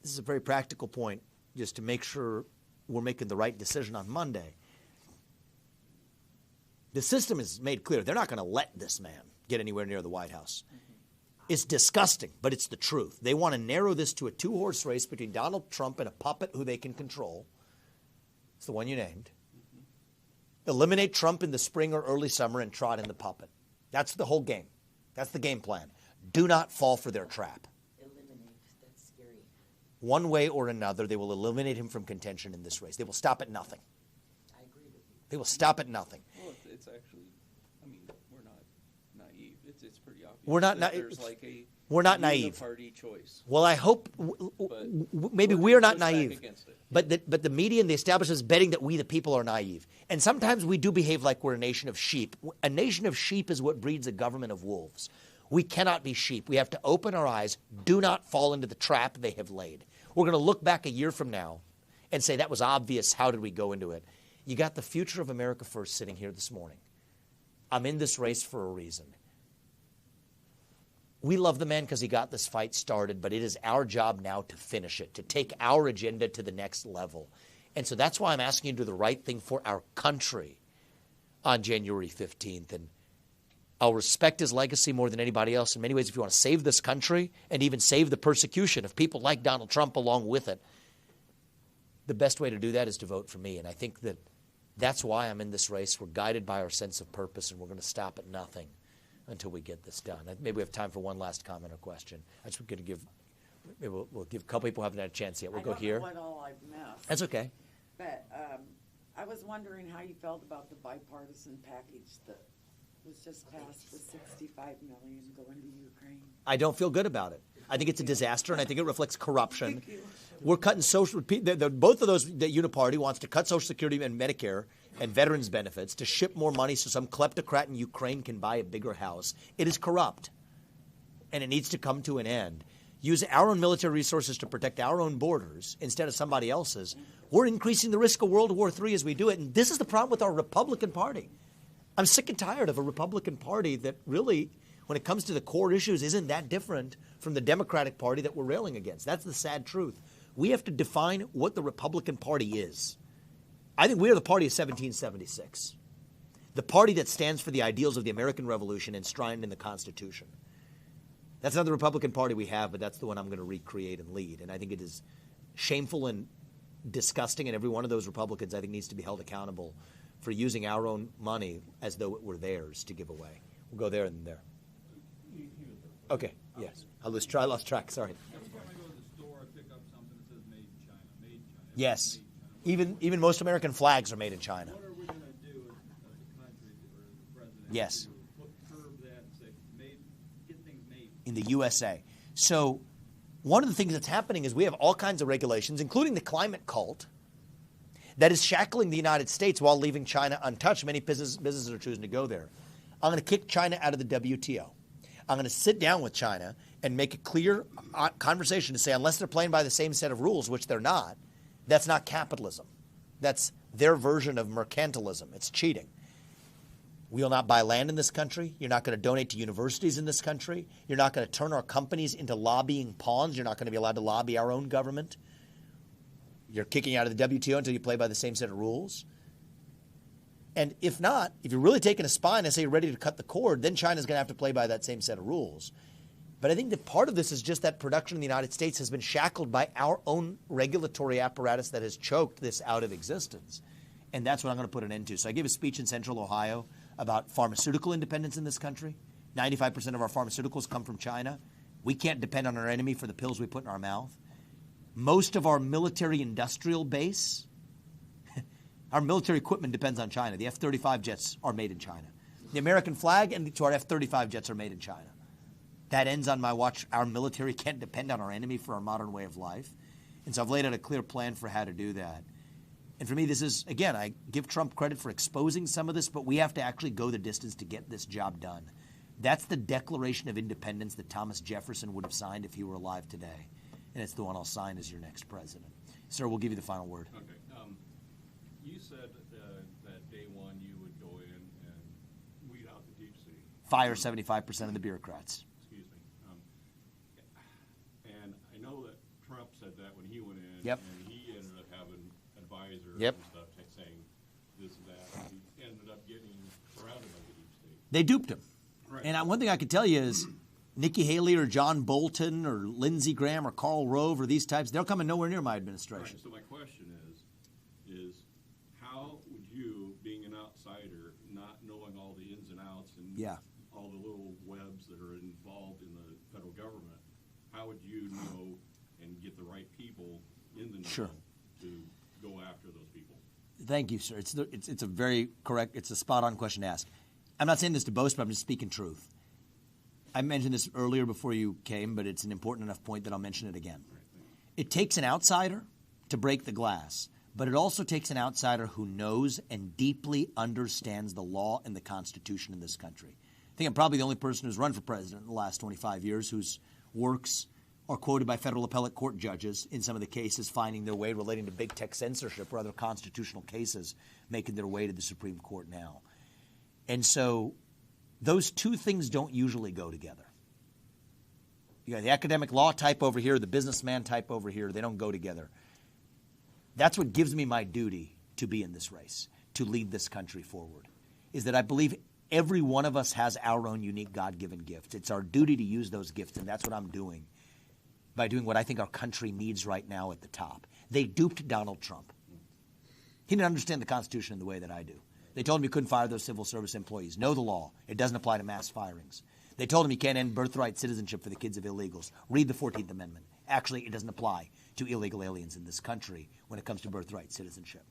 This is a very practical point, just to make sure we're making the right decision on Monday. The system is made clear. They're not going to let this man get anywhere near the White House. It's disgusting, but it's the truth. They want to narrow this to a 2-horse race between Donald Trump and a puppet who they can control. It's the one you named. Eliminate Trump in the spring or early summer and trot in the puppet. That's the whole game. That's the game plan. Do not fall for their trap. Eliminate. That's scary. One way or another, they will eliminate him from contention in this race. They will stop at nothing. I agree with you. They will stop at nothing. Well, it's actually, I mean, we're not naive. It's pretty obvious. We're not There's like a We're not naive. Party choice. Well, I hope maybe we're not naive. But But the media and the establishment is betting that we, the people, are naive. And sometimes we do behave like we're a nation of sheep. A nation of sheep is what breeds a government of wolves. We cannot be sheep. We have to open our eyes. Do not fall into the trap they have laid. We're going to look back a year from now and say, that was obvious. How did we go into it? You got the future of America First sitting here this morning. I'm in this race for a reason. We love the man because he got this fight started, but it is our job now to finish it, to take our agenda to the next level. And so that's why I'm asking you to do the right thing for our country on January 15th. And I'll respect his legacy more than anybody else. In many ways, if you want to save this country and even save the persecution of people like Donald Trump along with it, the best way to do that is to vote for me. And I think that that's why I'm in this race. We're guided by our sense of purpose, and we're going to stop at nothing until we get this done. Maybe we have time for one last comment or question. I just going to give, maybe we'll give a couple people who haven't had a chance yet. We'll go here. I don't know what all I've missed. That's okay. But I was wondering how you felt about the bipartisan package that was just passed with $65 million going to Ukraine. I don't feel good about it. I think it's a disaster, and I think it reflects corruption. We're cutting social. Both of those, the Uniparty wants to cut Social Security and Medicare and veterans benefits to ship more money so some kleptocrat in Ukraine can buy a bigger house. It is corrupt, and it needs to come to an end. use our own military resources to protect our own borders instead of somebody else's, we're increasing the risk of World War III as we do it. And this is the problem with our Republican Party. I'm sick and tired of a Republican Party that really, when it comes to the core issues, isn't that different from the Democratic Party that we're railing against. That's the sad truth. We have to define what the Republican Party is. I think we are the party of 1776, the party that stands for the ideals of the American Revolution enshrined in the Constitution. That's not the Republican Party we have, but that's the one I'm going to recreate and lead. And I think it is shameful and disgusting, and every one of those Republicans, I think, needs to be held accountable for using our own money as though it were theirs to give away. We'll go there and there. Okay, yes. I lost track, sorry. Every time I go to the store, I pick up something that says made in China, made in China. Yes. Made in China. Even most American flags are made in China. What are we going to do as a country or as a president Yes. to curb that and say, get things made? In the USA. So one of the things that's happening is we have all kinds of regulations, including the climate cult, that is shackling the United States while leaving China untouched. Many businesses are choosing to go there. I'm going to kick China out of the WTO. I'm going to sit down with China and make a clear conversation to say, unless they're playing by the same set of rules, which they're not, that's not capitalism. That's their version of mercantilism. It's cheating. We will not buy land in this country. You're not going to donate to universities in this country. You're not going to turn our companies into lobbying pawns. You're not going to be allowed to lobby our own government. You're kicking out of the WTO until you play by the same set of rules. And if not, if you're really taking a spine and say you're ready to cut the cord, then China's going to have to play by that same set of rules. But I think that part of this is just that production in the United States has been shackled by our own regulatory apparatus that has choked this out of existence. And that's what I'm going to put an end to. So I gave a speech in Central Ohio about pharmaceutical independence in this country. 95% of our pharmaceuticals come from China. We can't depend on our enemy for the pills we put in our mouth. Most of our military industrial base, our military equipment depends on China. The F-35 jets are made in China. The American flag and to our F-35 jets are made in China. That ends on my watch. Our military can't depend on our enemy for our modern way of life. And so I've laid out a clear plan for how to do that. And for me, this is, again, I give Trump credit for exposing some of this, but we have to actually go the distance to get this job done. That's the Declaration of Independence that Thomas Jefferson would have signed if he were alive today. And it's the one I'll sign as your next president. Sir, we'll give you the final word. Okay. You said that day one you would go in and weed out the deep state. Fire 75% of the bureaucrats. Excuse me. And I know that Trump said that when he went in. Yep. And he ended up having advisors Yep. and stuff saying this and that. And he ended up getting surrounded by the deep state. They duped him. Right. And one thing I could tell you is Nikki Haley or John Bolton or Lindsey Graham or Karl Rove or these types, they're coming nowhere near my administration. Right. So my question is how would you, being an outsider, not knowing all the ins and outs and all the little webs that are involved in the federal government, how would you know and get the right people in the know to go after those people? Thank you, sir. It's a very correct, it's a spot-on question to ask. I'm not saying this to boast, but I'm just speaking truth. I mentioned this earlier before you came, but it's an important enough point that I'll mention it again. It takes an outsider to break the glass, but it also takes an outsider who knows and deeply understands the law and the Constitution in this country. I think I'm probably the only person who's run for president in the last 25 years whose works are quoted by federal appellate court judges in some of the cases finding their way relating to big tech censorship or other constitutional cases making their way to the Supreme Court now. And so those two things don't usually go together. You got the academic law type over here, the businessman type over here. They don't go together. That's what gives me my duty to be in this race, to lead this country forward, is that I believe every one of us has our own unique God-given gifts. It's our duty to use those gifts, and that's what I'm doing by doing what I think our country needs right now at the top. They duped Donald Trump. He didn't understand the Constitution in the way that I do. They told him he couldn't fire those civil service employees. Know the law. It doesn't apply to mass firings. They told him he can't end birthright citizenship for the kids of illegals. Read the 14th Amendment. Actually, it doesn't apply to illegal aliens in this country when it comes to birthright citizenship.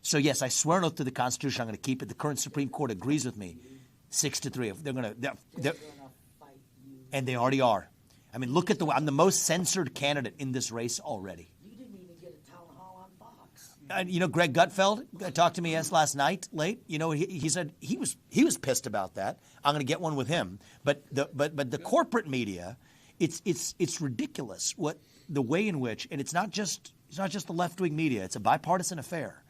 So, yes, I swear an oath to the Constitution. I'm going to keep it. The current Supreme Court agrees with me. 6-3. They're going to, and they already are. I mean, look at I'm the most censored candidate in this race already. You didn't even get a town hall on Fox. Greg Gutfeld talked to me last night late. He said he was pissed about that. I'm going to get one with him. But the corporate media It's ridiculous what the way in which, and it's not just the left-wing media. It's a bipartisan affair.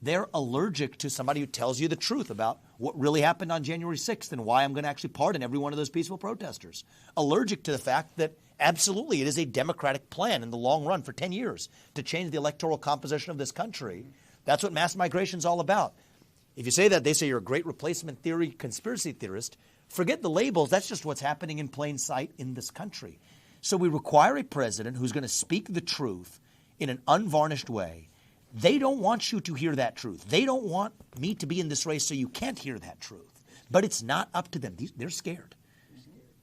They're allergic to somebody who tells you the truth about what really happened on January 6th and why I'm going to actually pardon every one of those peaceful protesters. Allergic to the fact that absolutely it is a Democratic plan in the long run for 10 years to change the electoral composition of this country. That's what mass migration is all about. If you say that, they say you're a great replacement theory conspiracy theorist. Forget the labels. That's just what's happening in plain sight in this country. So we require a president who's going to speak the truth in an unvarnished way. They don't want you to hear that truth. They don't want me to be in this race so you can't hear that truth. But it's not up to them. They're scared.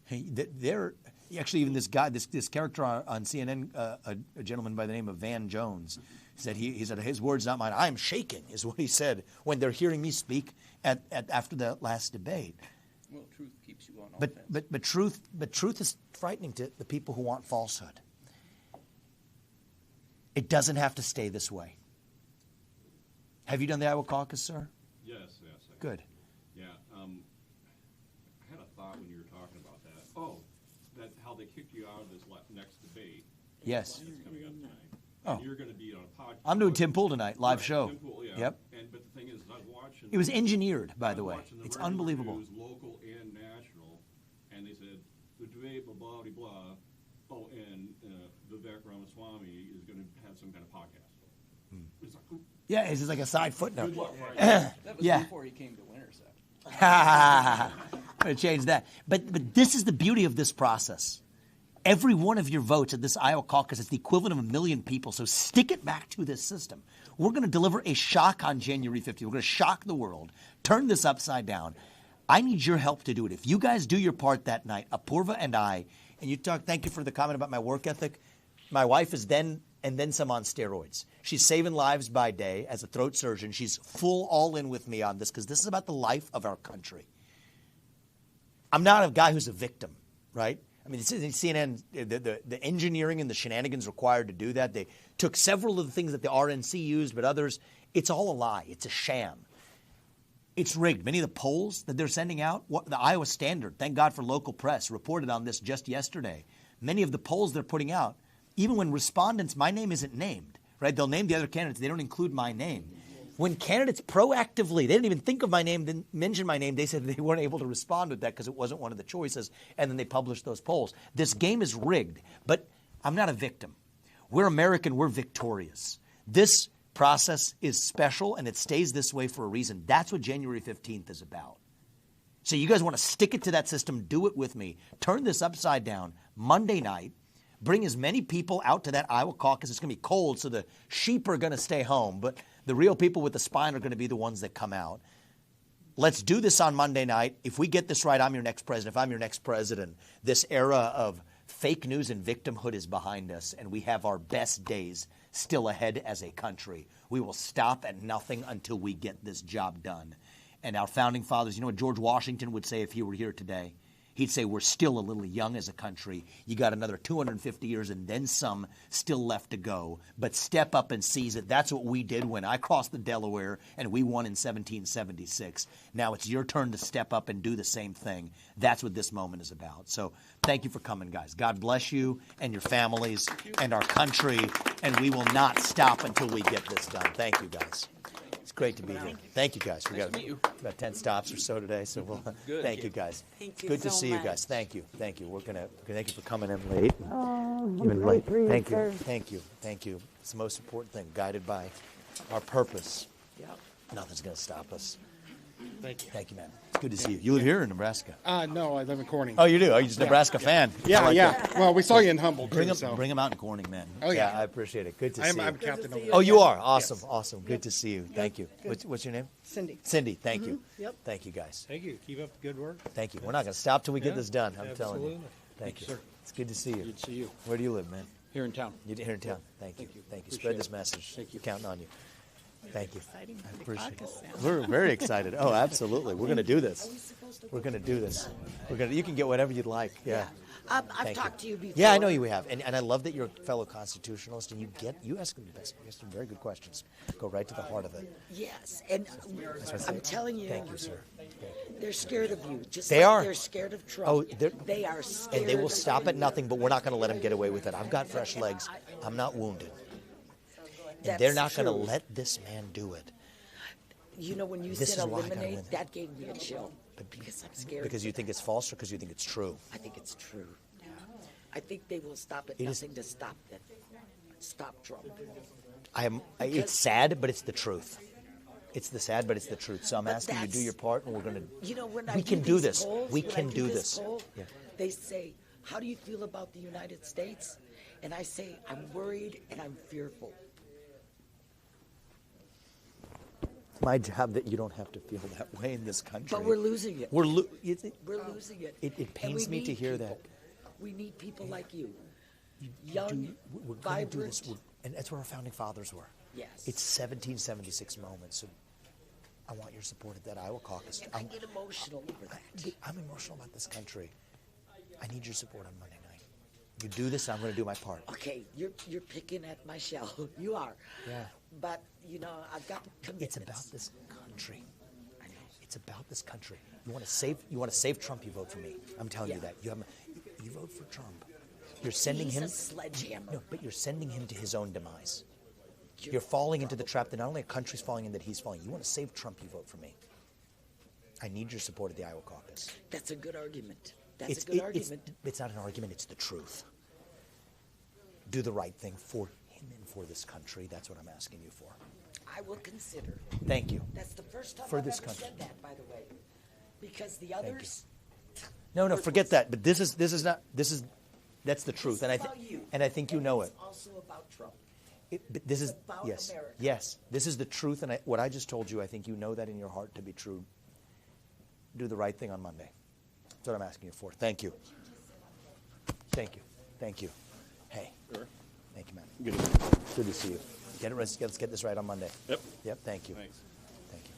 They're actually, even this guy, this character on CNN, a gentleman by the name of Van Jones, said he said his words, not mine. I am shaking, is what he said when they're hearing me speak after the last debate. Well, truth keeps you on offense. But truth is frightening to the people who want falsehood. It doesn't have to stay this way. Have you done the Iowa caucus, sir? Yes. Good. Yeah. I had a thought when you were talking about that. Oh, that how they kicked you out of this next debate. Yes. That's coming up tonight. Oh. And you're going to be on a podcast. I'm doing Tim Pool tonight, live Right, show. Tim Pool, yeah. Yep. But the thing is, I was watching. It was engineered, by the way. watching the It's radio unbelievable. news, local and national, and they said the debate, blah blah blah blah. Oh, and Vivek Ramaswamy is going to have some kind of podcast. It's like, ooh, Yeah, it's just like a side footnote. good luck, right? That was Yeah. before he came to Winterset. I'm going to change that. But this is the beauty of this process. Every one of your votes at this Iowa caucus is the equivalent of 1 million people. So stick it back to this system. We're going to deliver a shock on January 15th. We're going to shock the world, turn this upside down. I need your help to do it. If you guys do your part that night, Apurva and I, and you talk, thank you for the comment about my work ethic. My wife is then some on steroids. She's saving lives by day as a throat surgeon. She's full all in with me on this because this is about the life of our country. I'm not a guy who's a victim, right? I mean, CNN, the engineering and the shenanigans required to do that. They took several of the things that the RNC used, but others, it's all a lie. It's a sham. It's rigged. Many of the polls that they're sending out, the Iowa Standard, thank God for local press, reported on this just yesterday. Many of the polls they're putting out, even when respondents, my name isn't named, right? They'll name the other candidates. They don't include my name. When candidates proactively, they didn't even think of my name, didn't mention my name, they said they weren't able to respond with that because it wasn't one of the choices, and then they published those polls. This game is rigged, but I'm not a victim. We're American. We're victorious. This process is special, and it stays this way for a reason. That's what January 15th is about. So you guys want to stick it to that system, do it with me. Turn this upside down Monday night. Bring as many people out to that Iowa caucus. It's going to be cold, so the sheep are going to stay home, but the real people with the spine are going to be the ones that come out. Let's do this on Monday night. If we get this right, I'm your next president. If I'm your next president, this era of fake news and victimhood is behind us, and we have our best days still ahead as a country. We will stop at nothing until we get this job done. And our founding fathers, you know what George Washington would say if he were here today? He'd say we're still a little young as a country. You got another 250 years and then some still left to go. But step up and seize it. That's what we did when I crossed the Delaware and we won in 1776. Now it's your turn to step up and do the same thing. That's what this moment is about. So thank you for coming, guys. God bless you and your families and our country. And we will not stop until we get this done. Thank you, guys. It's great to be here. Thank you, guys. We got about 10 stops or so today, so we'll thank you, guys. Thank you Good to so see you much. guys. Thank you. Thank you. Thank you for coming in late. Oh, Even great late. for you, Thank you. sir. Thank you. Thank you. It's the most important thing. Guided by our purpose. Yep. Nothing's going to stop us. Thank you. Thank you, man. It's good to see you. You live here in Nebraska? No, I live in Corning. Oh, you do? Oh, you're just a Nebraska fan? I yeah, like yeah. that. Well, we saw you in Humboldt, Bring too, them, so. bring them out in Corning, man. Oh, yeah. I appreciate it. Good to see you. I'm captain over there. Oh, you are? Awesome. Awesome. Good to see you. Thank you. What's your name? Cindy. Cindy. Thank you. Yep. Thank you, guys. Thank you. Keep up the good work. Thank you. We're not going to stop till we get Yeah, this done. I'm telling you. absolutely. Thank you. Sir. It's good to see you. Good to see you. Where do you live, man? Here in town. You're here in town. Thank you. Thank you. Thank you. Appreciate Spread it. this message. Thank you. We're counting on you. Thank you. Exciting I for the appreciate it. caucus now. We're very excited. Oh, absolutely. We're going to do this. We're going to do this. You can get whatever you'd like. Yeah. I've Thank talked to you before. Yeah, I know you have, and I love that you're a fellow constitutionalist, and you ask them the best, you ask them very good questions. Go right to the heart of it. Yes, and I'm telling you, Thank you, sir. they're scared of you. Just They like are. They're scared of Trump. Oh, they are scared. And they will of stop you. at nothing, but we're not going to let them get away with it. I've got fresh legs. I'm not wounded. And That's they're not going to true. let this man do it. You know, when you This said is why I gotta win. eliminate, that gave me a chill. Because I'm scared. Because you think it's false or because you think it's true? I think it's true. I think they will stop at It is- nothing to stop that. Stop Trump. It's sad, but it's the truth. It's the sad, but it's the truth. So I'm But asking you to do that's- your part, and we're going to. You know, when we I can do do these this. polls, We when can I do this this. poll, Yeah. they say, "How do you feel about the United States?" And I say, "I'm worried and I'm fearful." It's my job that you don't have to feel that way in this country. But we're losing it. We're We're losing it. It And pains we me to need hear people. that. We need people like you. Young, We're going to do this, vibrant. and that's where our founding fathers were. Yes. It's 1776 moments. So I want your support at that Iowa caucus. And I get emotional over that. I'm emotional about this country. I need your support on Monday night. You do this, I'm going to do my part. Okay, you're picking at my shell. You are. Yeah. But you know, I've got commitments. It's about this country. It's about this country. You want to save Trump, you vote for me. I'm telling you Yeah. that. You vote for Trump. You're sending He's him a sledgehammer. No, but you're sending him to his own demise. You're falling into the trap that not only a country's falling in, that he's falling. You want to save Trump, you vote for me. I need your support at the Iowa caucus. That's a good argument. That's a good argument. It's not an argument, it's the truth. Do the right thing for him and for this country. That's what I'm asking you for. I will consider. Thank you. That's the first time For I've this ever country. said that, by the way. Because the you. others. No, forget that. But that's the truth, and It's about you. I think you know it. It's also about Trump. But this is about yes, America. yes. This is the truth, and what I just told you, I think you know that in your heart to be true. Do the right thing on Monday. That's what I'm asking you for. Thank you. Thank you. Thank you. Hey. Sure. Thank you, man. Good. Good to see you. Let's get this right on Monday. Yep. Yep. Thank you. Thanks. Thank you.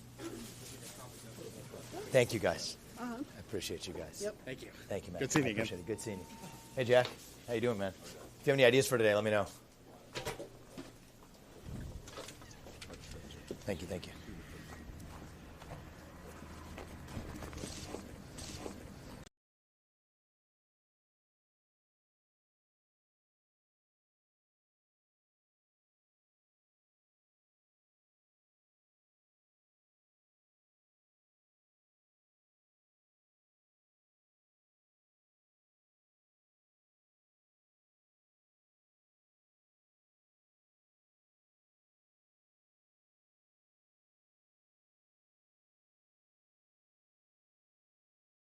Thank you, guys. I appreciate you guys. Yep. Thank you. Thank you, man. Good seeing I you again. appreciate it. Good seeing you. Hey, Jack. How you doing, man? If you have any ideas for today, let me know. Thank you. Thank you.